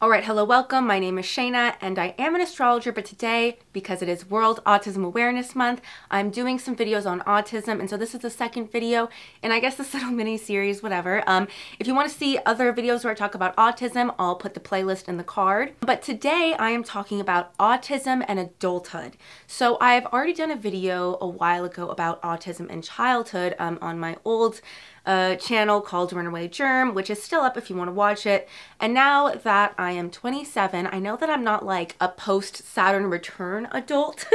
Alright, hello, welcome. My name is Shaina and I am an astrologer, but today, because it is World Autism Awareness Month, I'm doing some videos on autism, and so this is the second video, and I guess this little mini series, whatever. If you want to see other videos where I talk about autism, I'll put the playlist in the card. But today I am talking about autism and adulthood. So I've already done a video a while ago about autism and childhood on my old channel called Runaway Germ, which is still up if you want to watch it. And now that I am 27, I know that I'm not like a post-Saturn return adult.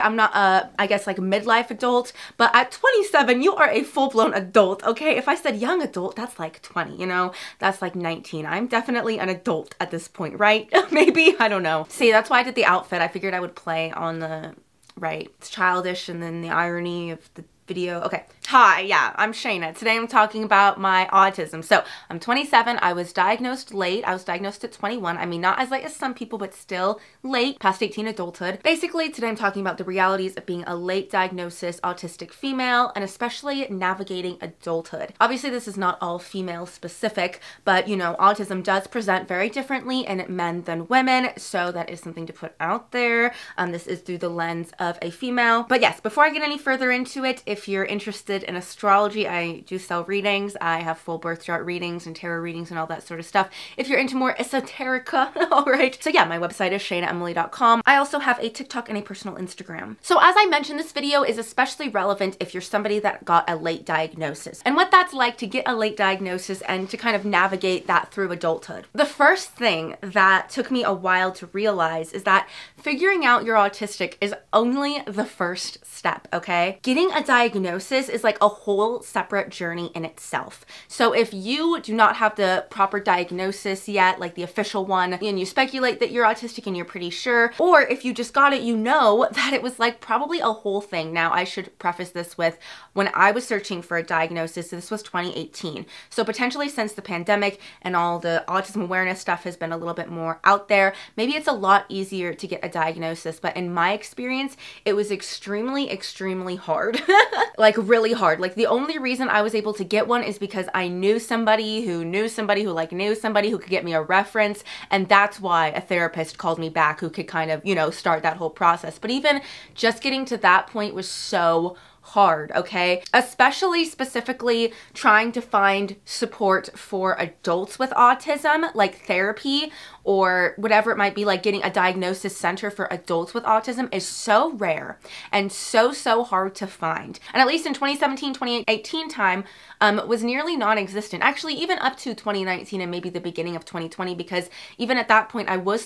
I'm not I guess like a midlife adult, but at 27, you are a full-blown adult, okay? If I said young adult, that's like 20, you know? That's like 19. I'm definitely an adult at this point, right? Maybe, I don't know. See, that's why I did the outfit. I figured I would play on the, right, it's childish and then the irony of the video. Okay. Hi, yeah, I'm Shaina. Today I'm talking about my autism. So I'm 27. I was diagnosed late. I was diagnosed at 21. I mean, not as late as some people, but still late, past 18 adulthood. Basically, today I'm talking about the realities of being a late diagnosis autistic female and especially navigating adulthood. Obviously, this is not all female specific, but you know, autism does present very differently in men than women. So that is something to put out there. This is through the lens of a female. But yes, before I get any further into it, if you're interested in astrology, I do sell readings. I have full birth chart readings and tarot readings and all that sort of stuff. If you're into more esoterica, all right. So yeah, my website is shainaemily.com. I also have a TikTok and a personal Instagram. So as I mentioned, this video is especially relevant if you're somebody that got a late diagnosis and what that's like to get a late diagnosis and to kind of navigate that through adulthood. The first thing that took me a while to realize is that figuring out you're autistic is only the first step, okay? Getting a diagnosis is like a whole separate journey in itself. So if you do not have the proper diagnosis yet, like the official one, and you speculate that you're autistic and you're pretty sure, or if you just got it, you know that it was like probably a whole thing. Now, I should preface this with when I was searching for a diagnosis, this was 2018. So potentially since the pandemic and all the autism awareness stuff has been a little bit more out there, maybe it's a lot easier to get a diagnosis. But in my experience, it was extremely, extremely hard. Like really hard. Like the only reason I was able to get one is because I knew somebody who knew somebody who like knew somebody who could get me a reference, and that's why a therapist called me back who could kind of, you know, start that whole process. But even just getting to that point was so hard, okay? Especially specifically trying to find support for adults with autism, like therapy or whatever it might be, like getting a diagnosis center for adults with autism is so rare and so hard to find. And at least in 2017, 2018 time was nearly non-existent. Actually, even up to 2019 and maybe the beginning of 2020, because even at that point I was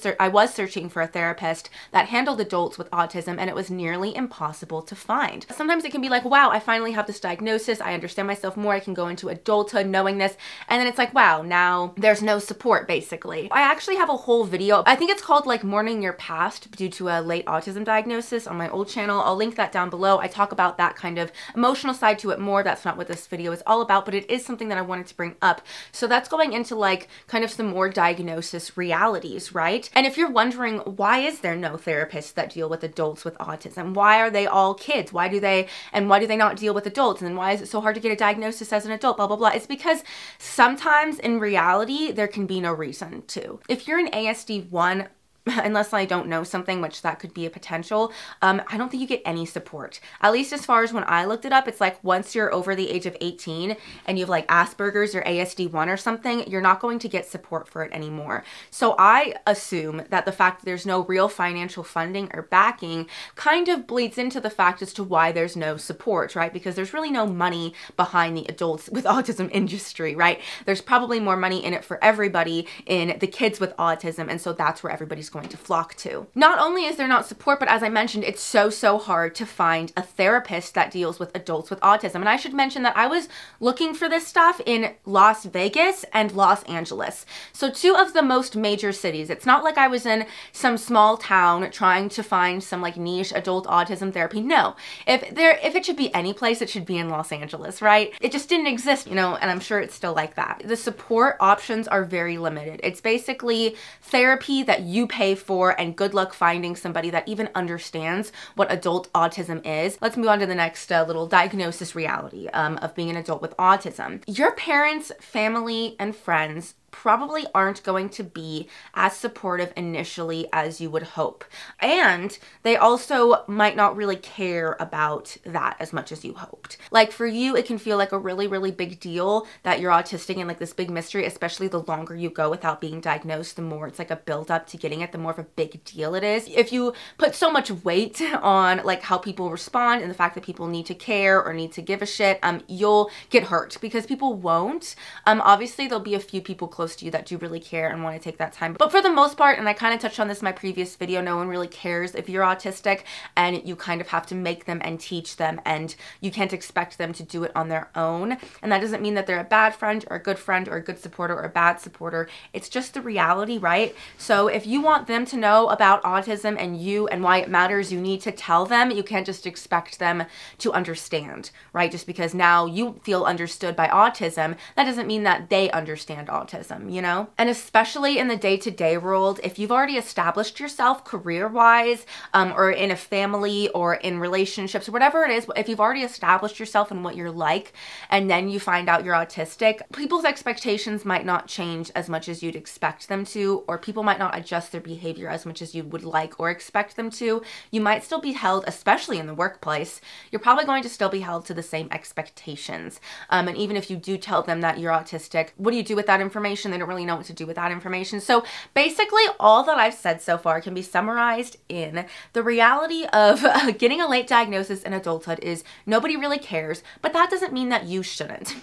searching for a therapist that handled adults with autism and it was nearly impossible to find. Sometimes it can be like, wow, I finally have this diagnosis. I understand myself more. I can go into adulthood knowing this. And then it's like, wow, now there's no support basically. I actually have a whole video. I think it's called like Mourning Your Past due to a late autism diagnosis on my old channel. I'll link that down below. I talk about that kind of emotional side to it more. That's not what this video is all about, but it is something that I wanted to bring up. So that's going into like kind of some more diagnosis realities, right? And if you're wondering, why is there no therapists that deal with adults with autism? Why are they all kids? Why do they not deal with adults? And then why is it so hard to get a diagnosis as an adult? Blah, blah, blah. It's because sometimes in reality, there can be no reason to. If you're an ASD1, unless I don't know something, which that could be a potential, I don't think you get any support. At least as far as when I looked it up, it's like once you're over the age of 18 and you have like Asperger's or ASD1 or something, you're not going to get support for it anymore. So I assume that the fact that there's no real financial funding or backing kind of bleeds into the fact as to why there's no support, right? Because there's really no money behind the adults with autism industry, right? There's probably more money in it for everybody in the kids with autism, and so that's where everybody's going to flock to. Not only is there not support, but as I mentioned, it's so hard to find a therapist that deals with adults with autism. And I should mention that I was looking for this stuff in Las Vegas and Los Angeles. So two of the most major cities. It's not like I was in some small town trying to find some like niche adult autism therapy. No, if it should be any place, it should be in Los Angeles, right? It just didn't exist, you know, and I'm sure it's still like that. The support options are very limited. It's basically therapy that you pay for, and good luck finding somebody that even understands what adult autism is. Let's move on to the next little diagnosis reality of being an adult with autism. Your parents, family, and friends probably aren't going to be as supportive initially as you would hope. And they also might not really care about that as much as you hoped. Like for you, it can feel like a really, really big deal that you're autistic and like this big mystery, especially the longer you go without being diagnosed, the more it's like a build up to getting it, the more of a big deal it is. If you put so much weight on like how people respond and the fact that people need to care or need to give a shit, you'll get hurt because people won't. Obviously there'll be a few people close to you that do really care and want to take that time. But for the most part, and I kind of touched on this in my previous video, no one really cares if you're autistic, and you kind of have to make them and teach them, and you can't expect them to do it on their own. And that doesn't mean that they're a bad friend or a good supporter or a bad supporter. It's just the reality, right? So if you want them to know about autism and you and why it matters, you need to tell them. You can't just expect them to understand, right? Just because now you feel understood by autism, that doesn't mean that they understand autism, you know? And especially in the day-to-day world, if you've already established yourself career-wise, or in a family or in relationships, whatever it is, if you've already established yourself and what you're like, and then you find out you're autistic, people's expectations might not change as much as you'd expect them to, or people might not adjust their behavior as much as you would like or expect them to. You might still be held, especially in the workplace, you're probably going to still be held to the same expectations. And even if you do tell them that you're autistic, what do you do with that information? They don't really know what to do with that information. So basically all that I've said so far can be summarized in the reality of getting a late diagnosis in adulthood is nobody really cares, but that doesn't mean that you shouldn't.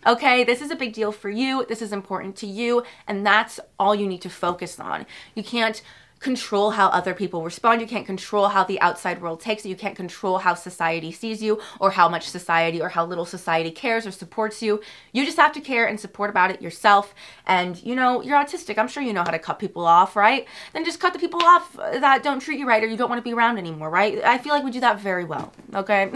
Okay, this is a big deal for you. This is important to you, and that's all you need to focus on. You can't control how other people respond. You can't control how the outside world takes it. You can't control how society sees you or how much society or how little society cares or supports you. You just have to care and support about it yourself. And you know, you're autistic. I'm sure you know how to cut people off, right? Then just cut the people off that don't treat you right or you don't want to be around anymore, right? I feel like we do that very well, okay?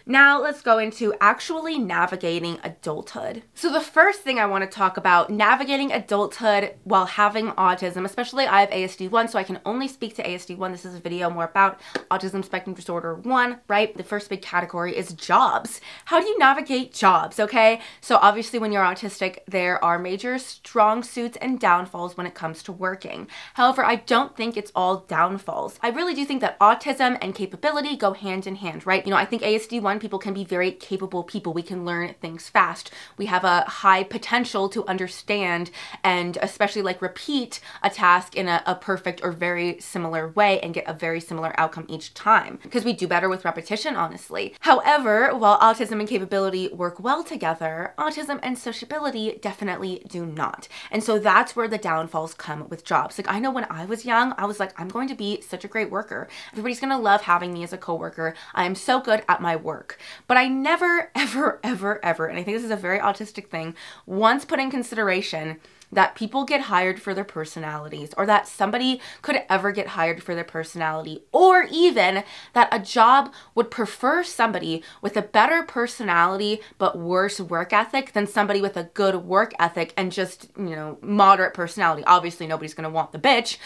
Now let's go into actually navigating adulthood. So the first thing I want to talk about, navigating adulthood while having autism, especially I have ASD1, so I can only speak to ASD1. This is a video more about autism spectrum disorder 1, right? The first big category is jobs. How do you navigate jobs, okay? So obviously when you're autistic, there are major strong suits and downfalls when it comes to working. However, I don't think it's all downfalls. I really do think that autism and capability go hand in hand, right? You know, I think ASD1 people can be very capable people. We can learn things fast. We have a high potential to understand and especially like repeat a task in a perfect or very similar way and get a very similar outcome each time because we do better with repetition, honestly. However, while autism and capability work well together, autism and sociability definitely do not. And so that's where the downfalls come with jobs. Like I know when I was young, I was like, I'm going to be such a great worker. Everybody's going to love having me as a coworker. I am so good at my work. But I never, ever, ever, ever, and I think this is a very autistic thing, once put in consideration that people get hired for their personalities, or that somebody could ever get hired for their personality, or even that a job would prefer somebody with a better personality but worse work ethic than somebody with a good work ethic and just, you know, moderate personality. Obviously nobody's gonna want the bitch,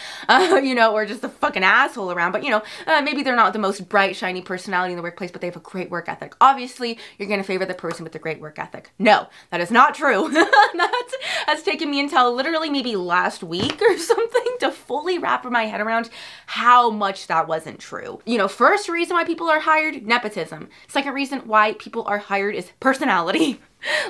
you know, or just a fucking asshole around, but you know, maybe they're not the most bright, shiny personality in the workplace, but they have a great work ethic. Obviously, you're gonna favor the person with the great work ethic. No, that is not true. That's taken me until literally maybe last week or something to fully wrap my head around how much that wasn't true. You know, first reason why people are hired, nepotism. Second reason why people are hired is personality.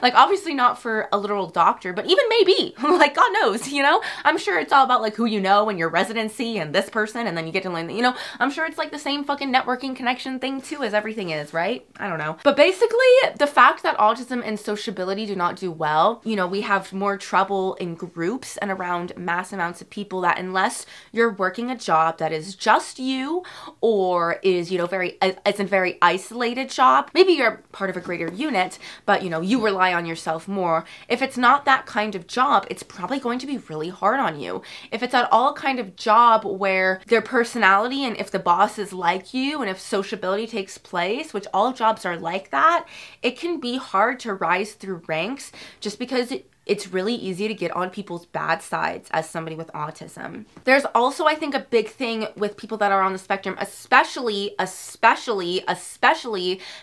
Like obviously not for a literal doctor, but even maybe, like God knows, you know, I'm sure it's all about like who you know and your residency and this person, and then you get to learn that, you know, I'm sure it's like the same fucking networking connection thing too as everything is, right? I don't know. But basically the fact that autism and sociability do not do well, you know, we have more trouble in groups and around mass amounts of people, that unless you're working a job that is just you or is, you know, it's a very isolated job, maybe you're part of a greater unit, but you know, you rely on yourself more. If it's not that kind of job, it's probably going to be really hard on you. If it's at all kind of job where their personality and if the boss is like you and if sociability takes place, which all jobs are like that, it can be hard to rise through ranks just because it's really easy to get on people's bad sides as somebody with autism. There's also, I think, a big thing with people that are on the spectrum, especially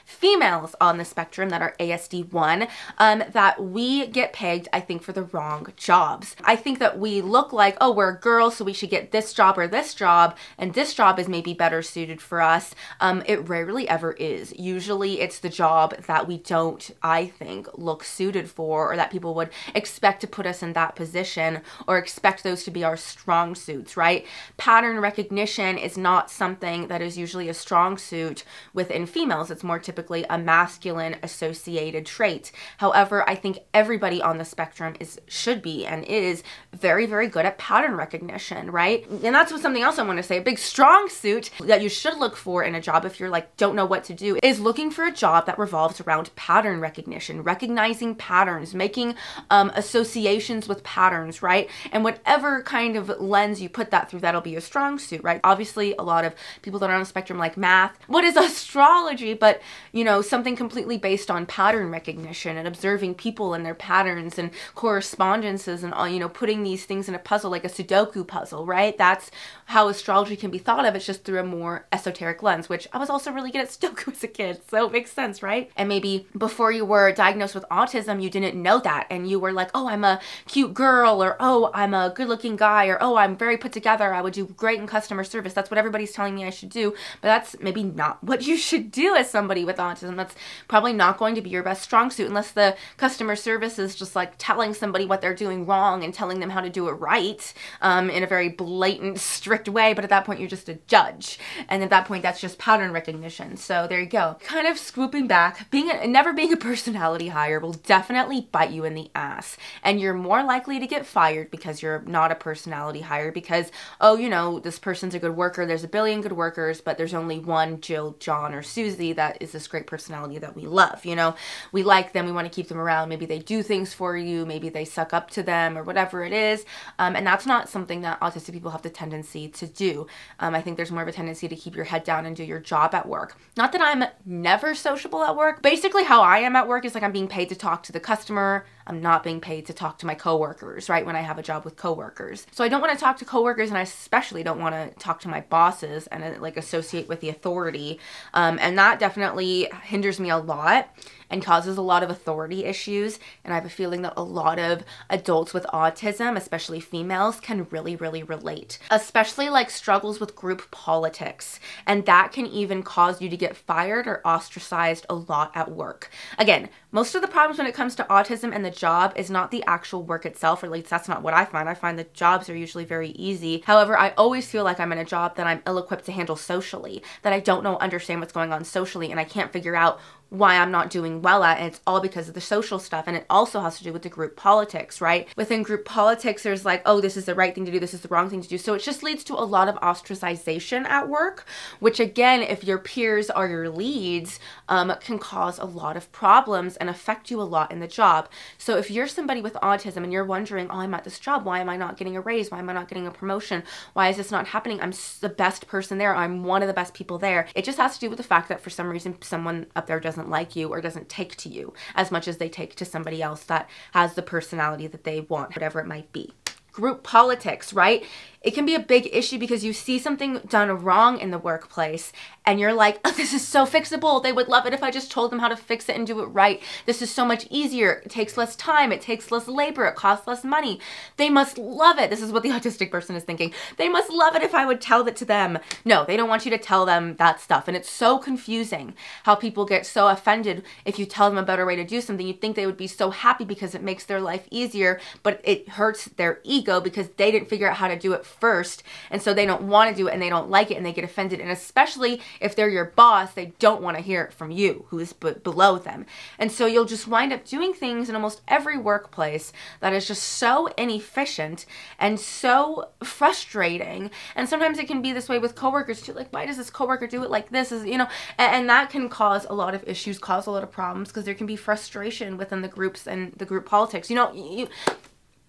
females on the spectrum that are ASD1, that we get pegged, I think, for the wrong jobs. I think that we look like, oh, we're a girl, so we should get this job or this job, and this job is maybe better suited for us. It rarely ever is. Usually it's the job that we don't, I think, look suited for, or that people would expect to put us in that position, or expect those to be our strong suits, right? Pattern recognition is not something that is usually a strong suit within females. It's more typically a masculine associated trait. However, I think everybody on the spectrum should be and is very, very good at pattern recognition, right? And that's what something else I want to say. A big strong suit that you should look for in a job, if you're like, don't know what to do, is looking for a job that revolves around pattern recognition, recognizing patterns, making associations with patterns, right? And whatever kind of lens you put that through, that'll be a strong suit, right? Obviously, a lot of people that are on the spectrum like math. What is astrology? But, you know, something completely based on pattern recognition and observing people and their patterns and correspondences and all, you know, putting these things in a puzzle like a Sudoku puzzle, right? That's how astrology can be thought of. It's just through a more esoteric lens, which I was also really good at Sudoku as a kid, so it makes sense, right? And maybe before you were diagnosed with autism, you didn't know that, and you were like, oh, I'm a cute girl, or oh, I'm a good looking guy, or oh, I'm very put together, I would do great in customer service. That's what everybody's telling me I should do, but that's maybe not what you should do as somebody with autism. That's probably not going to be your best strong suit, unless the customer service is just like telling somebody what they're doing wrong and telling them how to do it right, in a very blatant, strict way. But at that point, you're just a judge, and at that point, that's just pattern recognition. So there you go. Kind of swooping back, never being a personality hire will definitely bite you in the ass, and you're more likely to get fired because you're not a personality hire, because, oh, you know, this person's a good worker, there's a billion good workers, but there's only one Jill, John, or Susie that is this great personality that we love, you know, we like them, we want to keep them around, maybe they do things for you, maybe they suck up to them, or whatever it is, and that's not something that autistic people have the tendency to do. I think there's more of a tendency to keep your head down and do your job at work. Not that I'm never sociable at work. Basically how I am at work is like I'm being paid to talk to the customer. I'm not being paid to talk to my coworkers, right? When I have a job with coworkers. So I don't want to talk to coworkers, and I especially don't want to talk to my bosses and like associate with the authority. And that definitely hinders me a lot and causes a lot of authority issues. And I have a feeling that a lot of adults with autism, especially females, can really, really relate, especially like struggles with group politics. And that can even cause you to get fired or ostracized a lot at work. Again, most of the problems when it comes to autism and the job is not the actual work itself, or at least that's not what I find. I find the jobs are usually very easy. However, I always feel like I'm in a job that I'm ill-equipped to handle socially, that I don't understand what's going on socially, and I can't figure out why I'm not doing well at, and it's all because of the social stuff. And it also has to do with the group politics, right? Within group politics, there's like, oh, this is the right thing to do, this is the wrong thing to do. So it just leads to a lot of ostracization at work, which again, if your peers are your leads, can cause a lot of problems and affect you a lot in the job. So if you're somebody with autism and you're wondering, oh, I'm at this job, why am I not getting a raise? Why am I not getting a promotion? Why is this not happening? I'm the best person there. I'm one of the best people there. It just has to do with the fact that for some reason, someone up there doesn't like you or doesn't take to you as much as they take to somebody else that has the personality that they want, whatever it might be. Group politics, right? It can be a big issue because you see something done wrong in the workplace and you're like, oh, this is so fixable. They would love it if I just told them how to fix it and do it right. This is so much easier. It takes less time. It takes less labor. It costs less money. They must love it. This is what the autistic person is thinking. They must love it if I would tell it to them. No, they don't want you to tell them that stuff. And it's so confusing how people get so offended if you tell them a better way to do something. You'd think they would be so happy because it makes their life easier, but it hurts their ego because they didn't figure out how to do it first, and so they don't want to do it and they don't like it and they get offended. And especially if they're your boss, they don't want to hear it from you, who is below them. And so you'll just wind up doing things in almost every workplace that is just so inefficient and so frustrating. And sometimes it can be this way with coworkers too, like, why does this coworker do it like this? Is, you know, and that can cause a lot of issues, cause a lot of problems, because there can be frustration within the groups and the group politics. You know,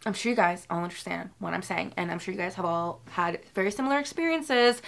I'm sure you guys all understand what I'm saying, and I'm sure you guys have all had very similar experiences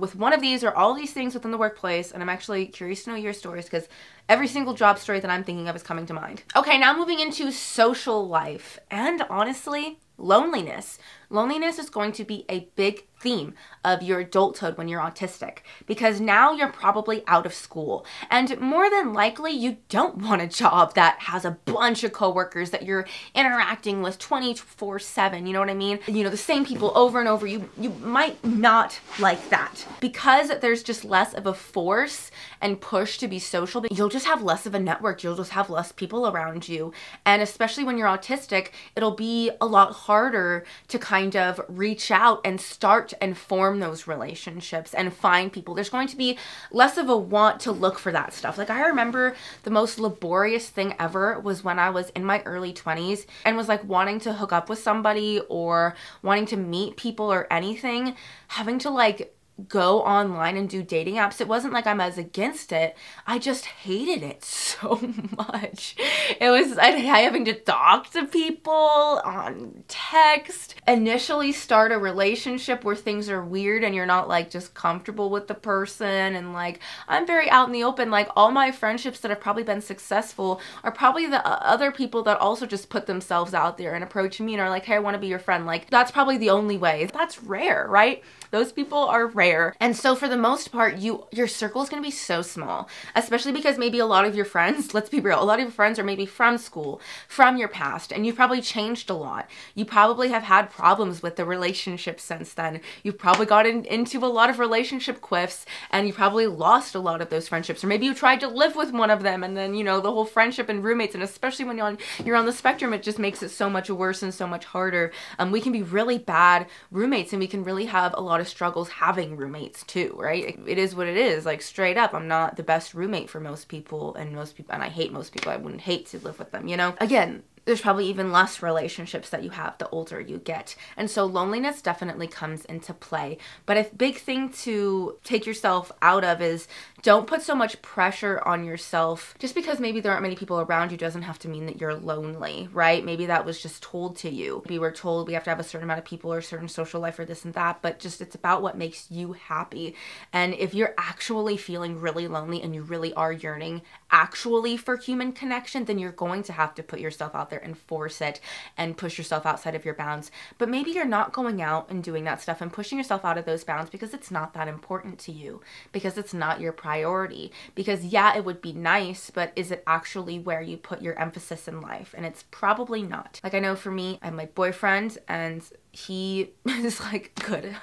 with one of these or all these things within the workplace, and I'm actually curious to know your stories because every single job story that I'm thinking of is coming to mind. Okay, now moving into social life, and honestly, loneliness. Loneliness is going to be a big theme of your adulthood when you're autistic, because now you're probably out of school, and more than likely you don't want a job that has a bunch of coworkers that you're interacting with 24/7, you know what I mean? You know, the same people over and over. You might not like that, because there's just less of a force and push to be social. You'll just have less of a network, you'll just have less people around you, and especially when you're autistic, it'll be a lot harder to kind of reach out and start and form those relationships and find people. There's going to be less of a want to look for that stuff. Like, I remember the most laborious thing ever was when I was in my early 20s and was like wanting to hook up with somebody or wanting to meet people or anything, having to like go online and do dating apps. It wasn't like I'm as against it, I just hated it so much. It was I having to talk to people on text, initially start a relationship where things are weird and you're not like just comfortable with the person, and like I'm very out in the open. Like, all my friendships that have probably been successful are probably the other people that also just put themselves out there and approach me and are like, hey, I want to be your friend. Like, that's probably the only way. That's rare, right? Those people are rare. And so for the most part, your circle is going to be so small, especially because maybe a lot of your friends, let's be real, a lot of your friends are maybe from school, from your past, and you've probably changed a lot. You probably have had problems with the relationship since then. You've probably gotten into a lot of relationship quiffs, and you probably lost a lot of those friendships. Or maybe you tried to live with one of them, and then, you know, the whole friendship and roommates, and especially when you're on the spectrum, it just makes it so much worse and so much harder. We can be really bad roommates, and we can really have a lot of struggles having roommates too, right? It is what it is. Like, straight up, I'm not the best roommate for most people, and I hate most people. I wouldn't hate to live with them, you know? Again, there's probably even less relationships that you have the older you get. And so loneliness definitely comes into play. But a big thing to take yourself out of is don't put so much pressure on yourself. Just because maybe there aren't many people around you doesn't have to mean that you're lonely, right? Maybe that was just told to you. We were told we have to have a certain amount of people or a certain social life or this and that, but just it's about what makes you happy. And if you're actually feeling really lonely and you really are yearning actually for human connection, then you're going to have to put yourself out there and force it and push yourself outside of your bounds. But maybe you're not going out and doing that stuff and pushing yourself out of those bounds because it's not that important to you, because it's not your priority, because yeah, it would be nice, but is it actually where you put your emphasis in life? And it's probably not. Like, I know for me, I have my boyfriend, and he is like good.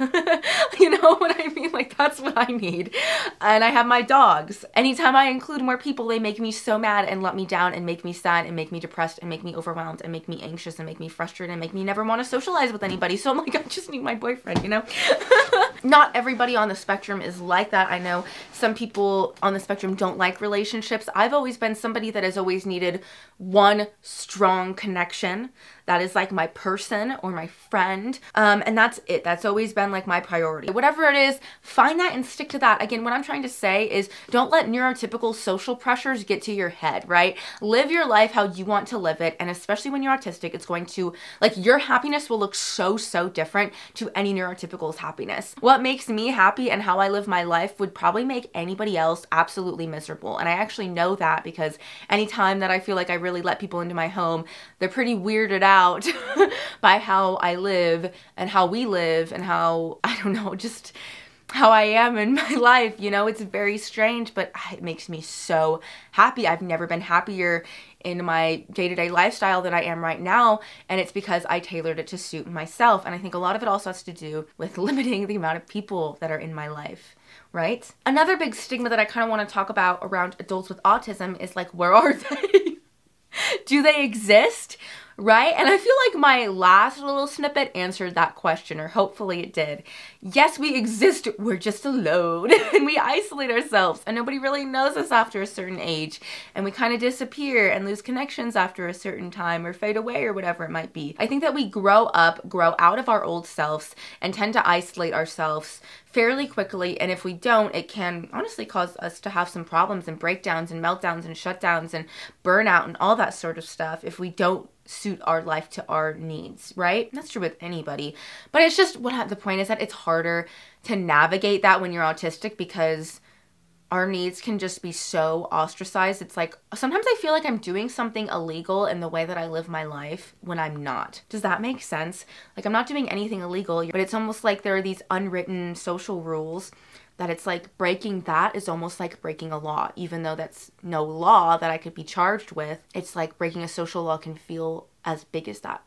You know what I mean? Like, that's what I need. And I have my dogs. Anytime I include more people, they make me so mad and let me down and make me sad and make me depressed and make me overwhelmed and make me anxious and make me frustrated and make me never want to socialize with anybody. So I'm like, I just need my boyfriend, you know? Not everybody on the spectrum is like that. I know some people on the spectrum don't like relationships. I've always been somebody that has always needed one strong connection. That is like my person or my friend. And that's it. That's always been like my priority. Whatever it is, find that and stick to that. Again, what I'm trying to say is don't let neurotypical social pressures get to your head, right? Live your life how you want to live it. And especially when you're autistic, it's going to, like, your happiness will look so different to any neurotypical's happiness. What makes me happy and how I live my life would probably make anybody else absolutely miserable. And I actually know that because anytime that I feel like I really let people into my home, they're pretty weirded out by how I live and how we live and how, I don't know, just how I am in my life. You know, it's very strange, but it makes me so happy. I've never been happier in my day-to-day lifestyle than I am right now, and it's because I tailored it to suit myself. And I think a lot of it also has to do with limiting the amount of people that are in my life, right? Another big stigma that I kind of want to talk about around adults with autism is like, where are they? Do they exist? Right? And I feel like my last little snippet answered that question, or hopefully it did. Yes, we exist, we're just alone, and we isolate ourselves, and nobody really knows us after a certain age, and we kind of disappear and lose connections after a certain time, or fade away, or whatever it might be. I think that we grow out of our old selves, and tend to isolate ourselves fairly quickly, and if we don't, it can honestly cause us to have some problems and breakdowns and meltdowns and shutdowns and burnout and all that sort of stuff if we don't suit our life to our needs, right? That's true with anybody. But it's just, the point is that it's harder to navigate that when you're autistic because our needs can just be so ostracized. It's like, sometimes I feel like I'm doing something illegal in the way that I live my life when I'm not. Does that make sense? Like, I'm not doing anything illegal, but it's almost like there are these unwritten social rules that it's like breaking that is almost like breaking a law, even though that's no law that I could be charged with. It's like breaking a social law can feel as big as that,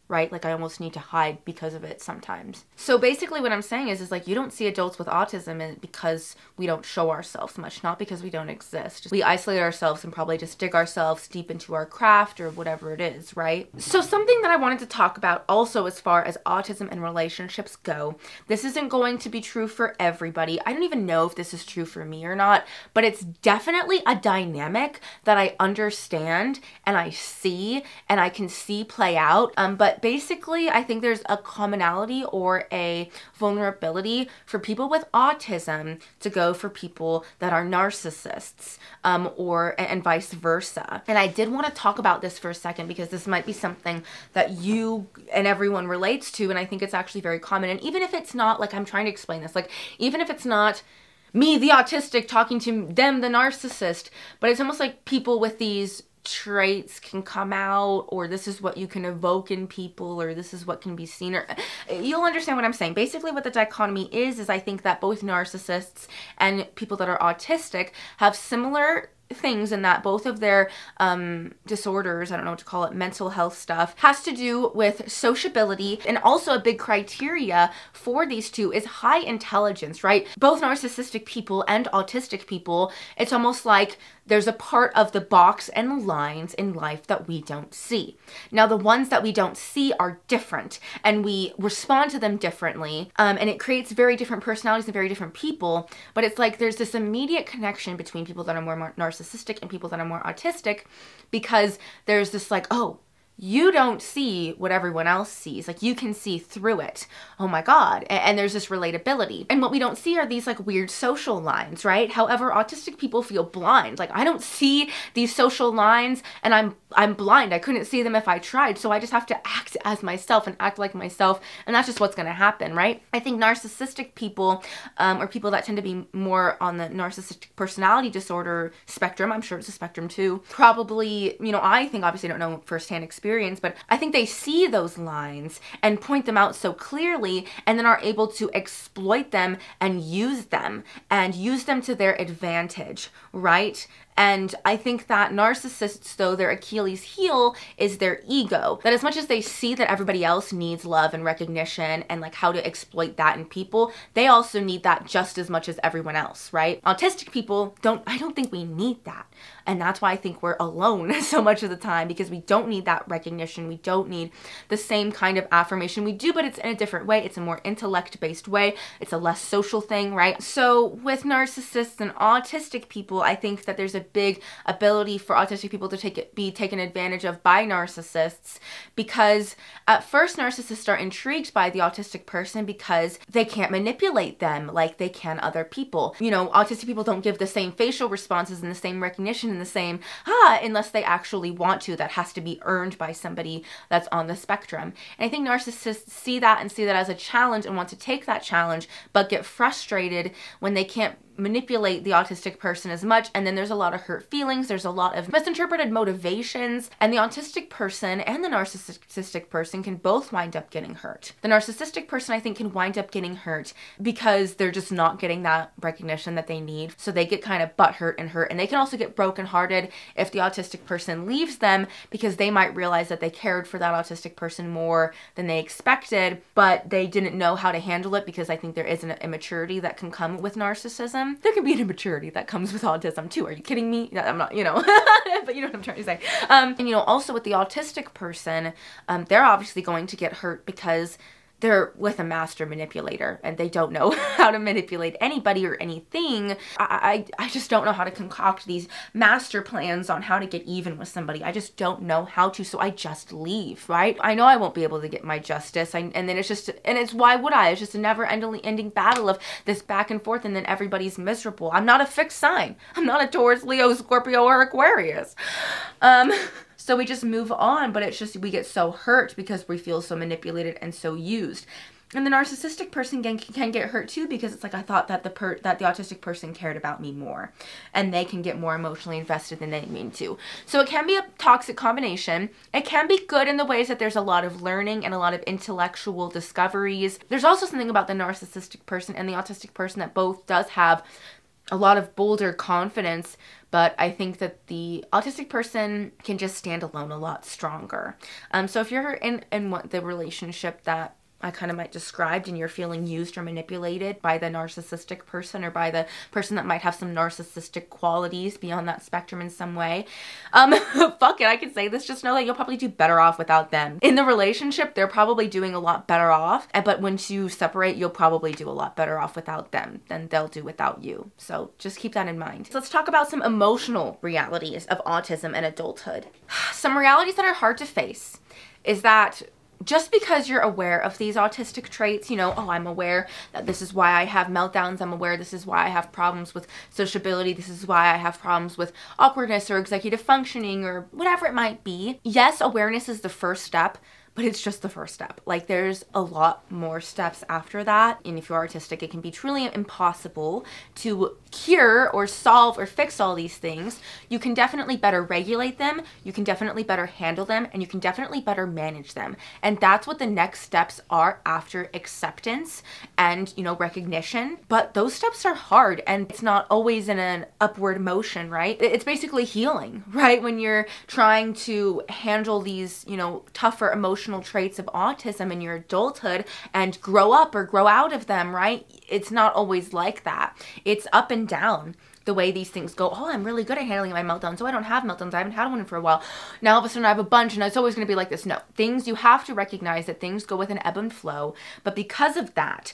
right? Like I almost need to hide because of it sometimes. So basically what I'm saying is like you don't see adults with autism because we don't show ourselves much, not because we don't exist. We isolate ourselves and probably just dig ourselves deep into our craft or whatever it is, right? So something that I wanted to talk about also as far as autism and relationships go, this isn't going to be true for everybody. I don't even know if this is true for me or not, but it's definitely a dynamic that I understand and I see and I can see play out. But basically, I think there's a commonality or a vulnerability for people with autism to go for people that are narcissists, and vice versa. And I did want to talk about this for a second because this might be something that you and everyone relates to, and I think it's actually very common. And even if it's not, like I'm trying to explain this, like even if it's not me, the autistic, talking to them, the narcissist, but it's almost like people with these traits can come out, or this is what you can evoke in people, or this is what can be seen, or you'll understand what I'm saying. Basically what the dichotomy is I think that both narcissists and people that are autistic have similar things in that both of their disorders, I don't know what to call it, mental health stuff, has to do with sociability. And also a big criteria for these two is high intelligence, right? Both narcissistic people and autistic people, it's almost like there's a part of the box and lines in life that we don't see. Now, the ones that we don't see are different and we respond to them differently. And it creates very different personalities and very different people. But it's like there's this immediate connection between people that are more narcissistic and people that are more autistic, because there's this like, oh, you don't see what everyone else sees. Like you can see through it. Oh my God. And there's this relatability. And what we don't see are these like weird social lines, right? However, autistic people feel blind. Like I don't see these social lines and I'm blind. I couldn't see them if I tried. So I just have to act as myself and act like myself. And that's just what's going to happen, right? I think narcissistic people, or people that tend to be more on the narcissistic personality disorder spectrum, I'm sure it's a spectrum too, probably, you know, I think obviously I don't know firsthand experience, but I think they see those lines and point them out so clearly and then are able to exploit them and use them to their advantage, right? And I think that narcissists, though, their Achilles heel is their ego. That as much as they see that everybody else needs love and recognition and like how to exploit that in people, they also need that just as much as everyone else, right? Autistic people I don't think we need that. And that's why I think we're alone so much of the time, because we don't need that recognition. We don't need the same kind of affirmation. We do, but it's in a different way. It's a more intellect-based way. It's a less social thing, right? So with narcissists and autistic people, I think that there's a big ability for autistic people to be taken advantage of by narcissists, because at first narcissists are intrigued by the autistic person because they can't manipulate them like they can other people. You know, autistic people don't give the same facial responses and the same recognition and the same unless they actually want to. That has to be earned by somebody that's on the spectrum. And I think narcissists see that as a challenge and want to take that challenge, but get frustrated when they can't manipulate the autistic person as much, and then there's a lot of hurt feelings, there's a lot of misinterpreted motivations, and the autistic person and the narcissistic person can both wind up getting hurt. The narcissistic person, I think, can wind up getting hurt because they're just not getting that recognition that they need, so they get kind of butthurt and hurt, and they can also get brokenhearted if the autistic person leaves them, because they might realize that they cared for that autistic person more than they expected, but they didn't know how to handle it, because I think there is an immaturity that can come with narcissism. There can be an immaturity that comes with autism too. Are you kidding me? I'm not, you know, but you know what I'm trying to say. And you know, also with the autistic person, they're obviously going to get hurt because they're with a master manipulator and they don't know how to manipulate anybody or anything. I just don't know how to concoct these master plans on how to get even with somebody. I just don't know how to, so I just leave, right? I know I won't be able to get my justice, and then it's why would I? It's just a never-ending battle of this back and forth, and then everybody's miserable. I'm not a fixed sign. I'm not a Taurus, Leo, Scorpio, or Aquarius. So we just move on, but it's just we get so hurt because we feel so manipulated and so used. And the narcissistic person can get hurt too, because it's like, I thought that the autistic person cared about me more, and they can get more emotionally invested than they mean to. So it can be a toxic combination. It can be good in the ways that there's a lot of learning and a lot of intellectual discoveries. There's also something about the narcissistic person and the autistic person that both does have a lot of bolder confidence, but I think that the autistic person can just stand alone a lot stronger. So if you're in the relationship that I kind of might described and you're feeling used or manipulated by the narcissistic person, or by the person that might have some narcissistic qualities beyond that spectrum in some way, fuck it, I can say this, just know that you'll probably do better off without them. In the relationship, they're probably doing a lot better off, but once you separate, you'll probably do a lot better off without them than they'll do without you. So just keep that in mind. So let's talk about some emotional realities of autism and adulthood. Some realities that are hard to face is that just because you're aware of these autistic traits, you know, oh, I'm aware that this is why I have meltdowns. I'm aware this is why I have problems with sociability. This is why I have problems with awkwardness or executive functioning or whatever it might be. Yes, awareness is the first step, but it's just the first step. Like, there's a lot more steps after that. And if you're autistic, it can be truly impossible to cure or solve or fix all these things. You can definitely better regulate them. You can definitely better handle them, and you can definitely better manage them. And that's what the next steps are after acceptance and, you know, recognition. But those steps are hard, and it's not always in an upward motion, right? It's basically healing, right? When you're trying to handle these, you know, tougher emotional traits of autism in your adulthood and grow up or grow out of them, right? It's not always like that. It's up and down the way these things go. Oh, I'm really good at handling my meltdowns. So I don't have meltdowns. I haven't had one for a while. Now all of a sudden I have a bunch and it's always going to be like this. No, things, you have to recognize that things go with an ebb and flow. But because of that,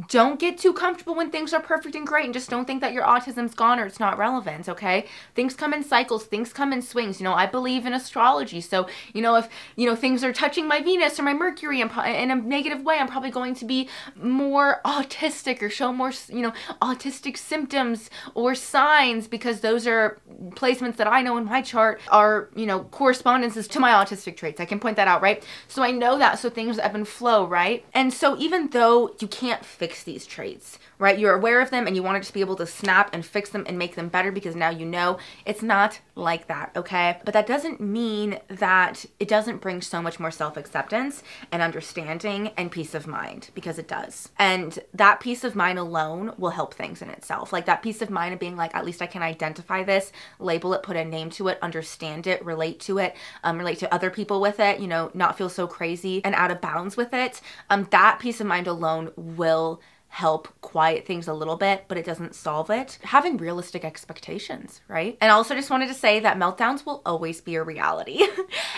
don't get too comfortable when things are perfect and great, and just don't think that your autism's gone or it's not relevant, okay? Things come in cycles, things come in swings. You know, I believe in astrology. So, you know, if, you know, things are touching my Venus or my Mercury in a negative way, I'm probably going to be more autistic or show more, you know, autistic symptoms or signs, because those are placements that I know in my chart are, you know, correspondences to my autistic traits. I can point that out, right? So I know that, so things ebb and flow, right? And so even though you can't fix these traits, right? You're aware of them and you want to just be able to snap and fix them and make them better because now you know. It's not like that, okay? But that doesn't mean that it doesn't bring so much more self-acceptance and understanding and peace of mind, because it does. And that peace of mind alone will help things in itself. Like that peace of mind of being like, at least I can identify this, label it, put a name to it, understand it, relate to it, relate to other people with it, you know, not feel so crazy and out of bounds with it. That peace of mind alone will help quiet things a little bit, but it doesn't solve it. Having realistic expectations, right? And also just wanted to say that meltdowns will always be a reality.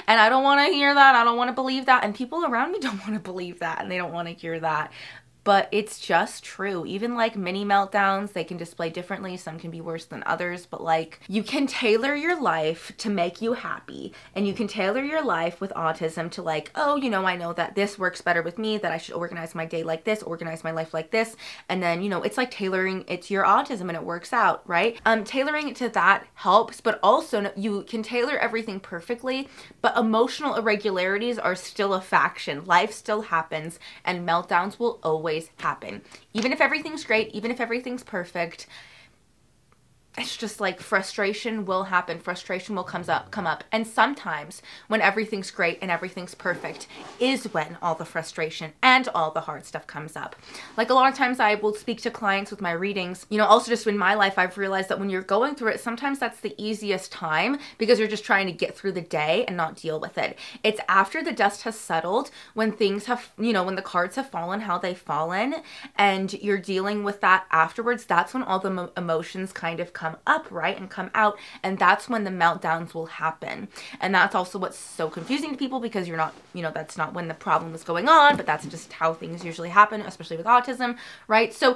And I don't want to hear that. I don't want to believe that. And people around me don't want to believe that, and they don't want to hear that. But it's just true. Even like mini meltdowns, they can display differently. Some can be worse than others, but like, you can tailor your life to make you happy. And you can tailor your life with autism to like, oh, you know, I know that this works better with me, that I should organize my day like this, organize my life like this. And then, you know, it's like tailoring it to your autism and it works out, right? Tailoring it to that helps, but also you can tailor everything perfectly, but emotional irregularities are still a faction. Life still happens, and meltdowns will always happen. Even if everything's great, even if everything's perfect, it's just like frustration will happen. Frustration will come up. And sometimes when everything's great and everything's perfect is when all the frustration and all the hard stuff comes up. Like a lot of times I will speak to clients with my readings, you know, also just in my life, I've realized that when you're going through it, sometimes that's the easiest time because you're just trying to get through the day and not deal with it. It's after the dust has settled, when things have, you know, when the cards have fallen how they've fallen and you're dealing with that afterwards, that's when all the emotions kind of come up, right, and come out, and that's when the meltdowns will happen. And that's also what's so confusing to people, because you're not, you know, that's not when the problem is going on, but that's just how things usually happen, especially with autism, right? So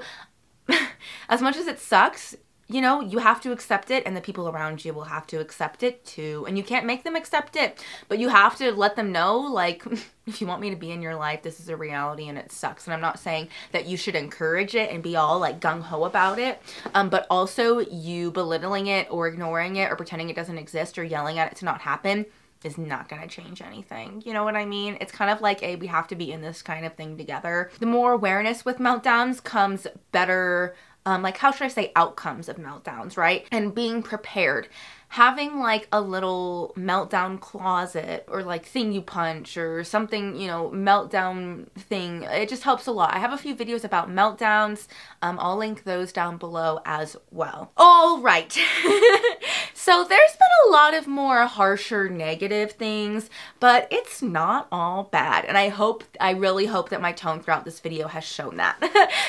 as much as it sucks, you know, you have to accept it, and the people around you will have to accept it too. And you can't make them accept it, but you have to let them know, like, if you want me to be in your life, this is a reality and it sucks. And I'm not saying that you should encourage it and be all like gung-ho about it, but also you belittling it or ignoring it or pretending it doesn't exist or yelling at it to not happen is not going to change anything. You know what I mean? It's kind of like we have to be in this kind of thing together. The more awareness with meltdowns comes better, like, how should I say, outcomes of meltdowns, right? And being prepared. Having like a little meltdown closet or like thing you punch or something, you know, meltdown thing, it just helps a lot. I have a few videos about meltdowns. I'll link those down below as well. All right. So there's been a lot of more harsher negative things, but it's not all bad. And I really hope that my tone throughout this video has shown that,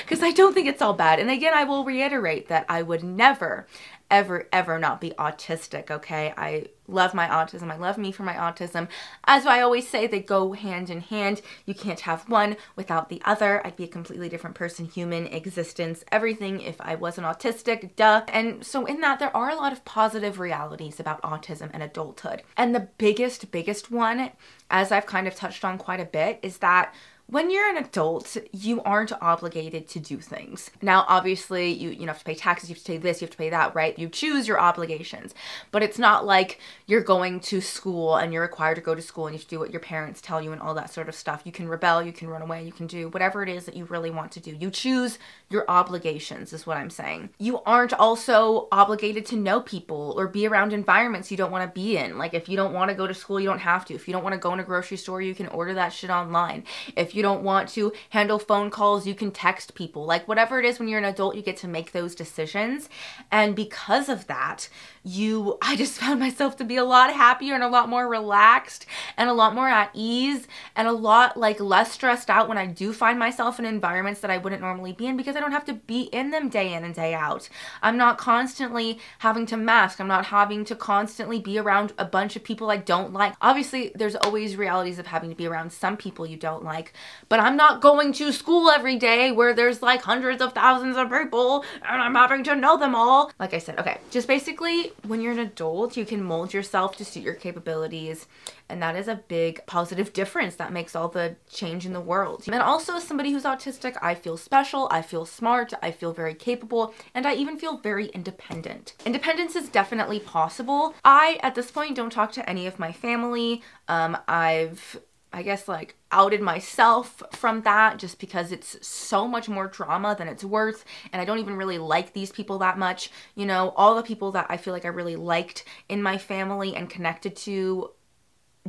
because I don't think it's all bad. And again, I will reiterate that I would never, ever not be autistic, okay? I love my autism. I love me for my autism. As I always say, they go hand in hand. You can't have one without the other. I'd be a completely different person, human, existence, everything if I wasn't autistic, duh. And so in that, there are a lot of positive realities about autism and adulthood. And the biggest one, as I've kind of touched on quite a bit, is that when you're an adult, you aren't obligated to do things. Now, obviously, you have to pay taxes, you have to pay this, you have to pay that, right? You choose your obligations. But it's not like you're going to school and you're required to go to school and you have to do what your parents tell you and all that sort of stuff. You can rebel, you can run away, you can do whatever it is that you really want to do. You choose your obligations, is what I'm saying. You aren't also obligated to know people or be around environments you don't want to be in. Like, if you don't want to go to school, you don't have to. If you don't want to go in a grocery store, you can order that shit online. If you don't want to handle phone calls, you can text people. Like, whatever it is, when you're an adult, you get to make those decisions. And because of that, I just found myself to be a lot happier and a lot more relaxed and a lot more at ease and a lot like less stressed out when I do find myself in environments that I wouldn't normally be in, because I don't have to be in them day in and day out. I'm not constantly having to mask. I'm not having to constantly be around a bunch of people I don't like. Obviously, there's always realities of having to be around some people you don't like, but I'm not going to school every day where there's like hundreds of thousands of people and I'm having to know them all. Like I said, okay, just basically, when you're an adult, you can mold yourself to suit your capabilities. And that is a big positive difference that makes all the change in the world. And also, as somebody who's autistic, I feel special, I feel smart, I feel very capable, and I even feel very independent. Independence is definitely possible. I, at this point, don't talk to any of my family. I guess, like, outed myself from that just because it's so much more drama than it's worth, and I don't even really like these people that much. You know, all the people that I feel like I really liked in my family and connected to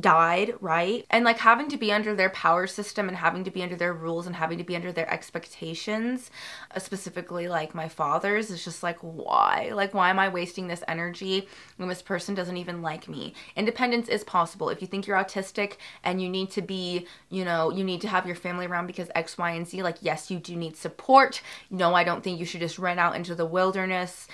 died, right? And like, having to be under their power system and having to be under their rules and having to be under their expectations, specifically like my father's, is just like, why? Like, why am I wasting this energy when this person doesn't even like me? Independence is possible. If you think you're autistic and you need to be, you know, you need to have your family around because X, Y, and Z, like, yes, you do need support. No, I don't think you should just run out into the wilderness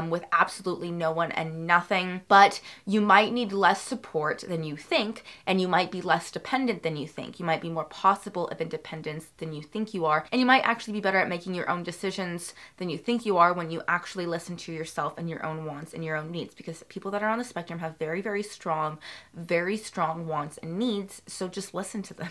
with absolutely no one and nothing, but you might need less support than you think, and you might be less dependent than you think. You might be more possible of independence than you think you are, and you might actually be better at making your own decisions than you think you are when you actually listen to yourself and your own wants and your own needs, because people that are on the spectrum have very strong wants and needs, so just listen to them.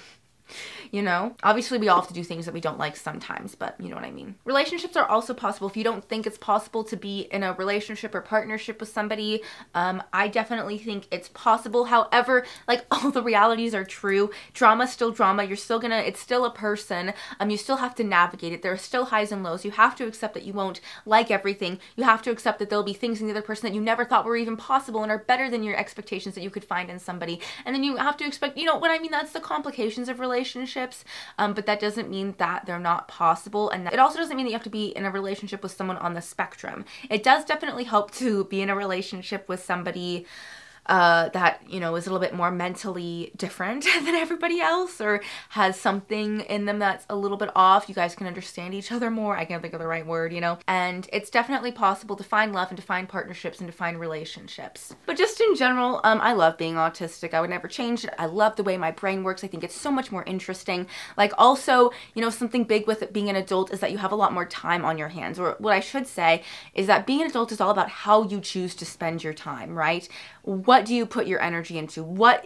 You know, obviously we all have to do things that we don't like sometimes, but you know what I mean. Relationships are also possible. If you don't think it's possible to be in a relationship or partnership with somebody, I definitely think it's possible. However, like, all the realities are true. Drama's still drama. You're still gonna, it's still a person. You still have to navigate it. There are still highs and lows. You have to accept that you won't like everything. You have to accept that there'll be things in the other person that you never thought were even possible and are better than your expectations that you could find in somebody. And then you have to expect, you know what I mean? That's the complications of relationships. But that doesn't mean that they're not possible, and it also doesn't mean that you have to be in a relationship with someone on the spectrum. It does definitely help to be in a relationship with somebody that, you know, is a little bit more mentally different than everybody else, or has something in them that's a little bit off. You guys can understand each other more. I can't think of the right word, you know. And it's definitely possible to find love and to find partnerships and to find relationships. But just in general, I love being autistic. I would never change it. I love the way my brain works. I think it's so much more interesting. Like, also, you know, something big with it being an adult is that you have a lot more time on your hands. Or what I should say is that being an adult is all about how you choose to spend your time, right? what do you put your energy into? What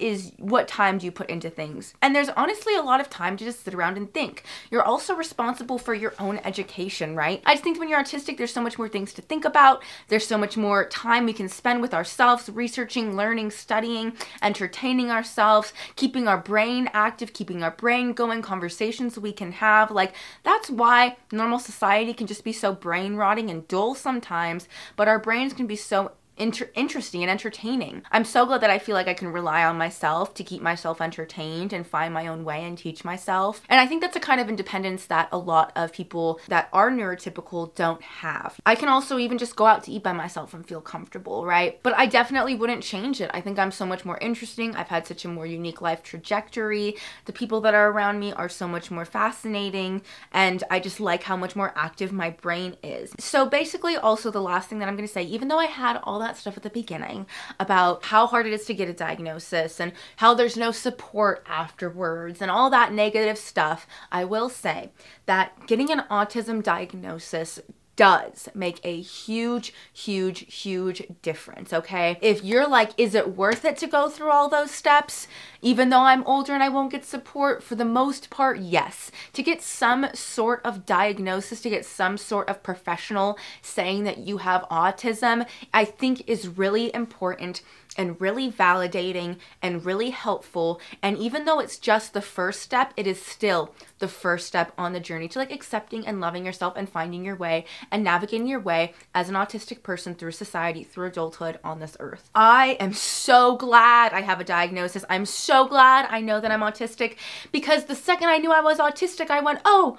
time do you put into things? And there's honestly a lot of time to just sit around and think. You're also responsible for your own education, right? I just think when you're autistic, there's so much more things to think about. There's so much more time we can spend with ourselves, researching, learning, studying, entertaining ourselves, keeping our brain active, keeping our brain going, conversations we can have. Like, that's why normal society can just be so brain rotting and dull sometimes, but our brains can be so interesting and entertaining. I'm so glad that I feel like I can rely on myself to keep myself entertained and find my own way and teach myself. And I think that's a kind of independence that a lot of people that are neurotypical don't have. I can also even just go out to eat by myself and feel comfortable, right? But I definitely wouldn't change it. I think I'm so much more interesting. I've had such a more unique life trajectory. The people that are around me are so much more fascinating, and I just like how much more active my brain is. So basically, also the last thing that I'm going to say, even though I had all that stuff at the beginning about how hard it is to get a diagnosis and how there's no support afterwards and all that negative stuff, I will say that getting an autism diagnosis does make a huge, huge, huge difference, okay? If you're like, is it worth it to go through all those steps, even though I'm older and I won't get support? For the most part, yes. To get some sort of diagnosis, to get some sort of professional saying that you have autism, I think is really important and really validating and really helpful. And even though it's just the first step, it is still the first step on the journey to like accepting and loving yourself and finding your way and navigating your way as an autistic person through society, through adulthood on this earth. I am so glad I have a diagnosis. I'm so glad I know that I'm autistic, because the second I knew I was autistic, I went, oh,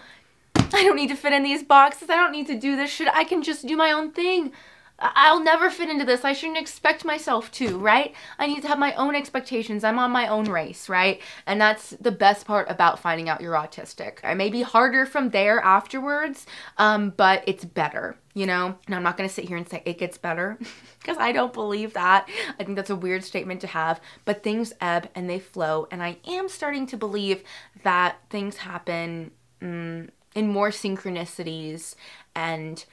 I don't need to fit in these boxes. I don't need to do this shit. I can just do my own thing. I'll never fit into this. I shouldn't expect myself to, right? I need to have my own expectations. I'm on my own race, right? And that's the best part about finding out you're autistic. It may be harder from there afterwards, but it's better, you know? And I'm not gonna sit here and say it gets better, because I don't believe that. I think that's a weird statement to have, but things ebb and they flow, and I am starting to believe that things happen in more synchronicities and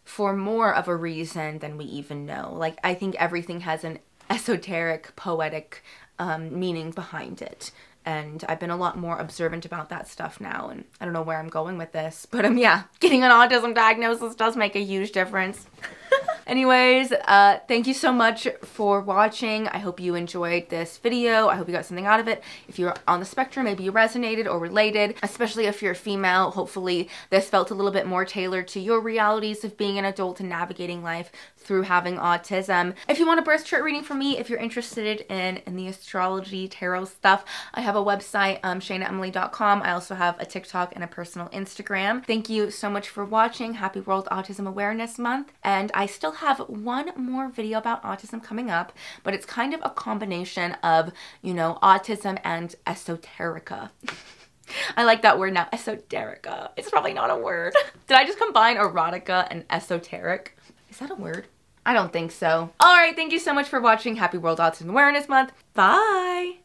for more of a reason than we even know. Like, I think everything has an esoteric, poetic meaning behind it. And I've been a lot more observant about that stuff now. And I don't know where I'm going with this, but yeah, getting an autism diagnosis does make a huge difference. Anyways, thank you so much for watching. I hope you enjoyed this video. I hope you got something out of it. If you're on the spectrum, maybe you resonated or related, especially if you're a female. Hopefully this felt a little bit more tailored to your realities of being an adult and navigating life through having autism. If you want a birth chart reading from me, if you're interested in the astrology, tarot stuff, I have a website, shainaemily.com. I also have a TikTok and a personal Instagram. Thank you so much for watching. Happy World Autism Awareness Month. And I still have one more video about autism coming up, but it's kind of a combination of, you know, autism and esoterica. I like that word now, esoterica. It's probably not a word. Did I just combine erotica and esoteric? Is that a word? I don't think so. All right, thank you so much for watching. Happy World Autism Awareness Month. Bye.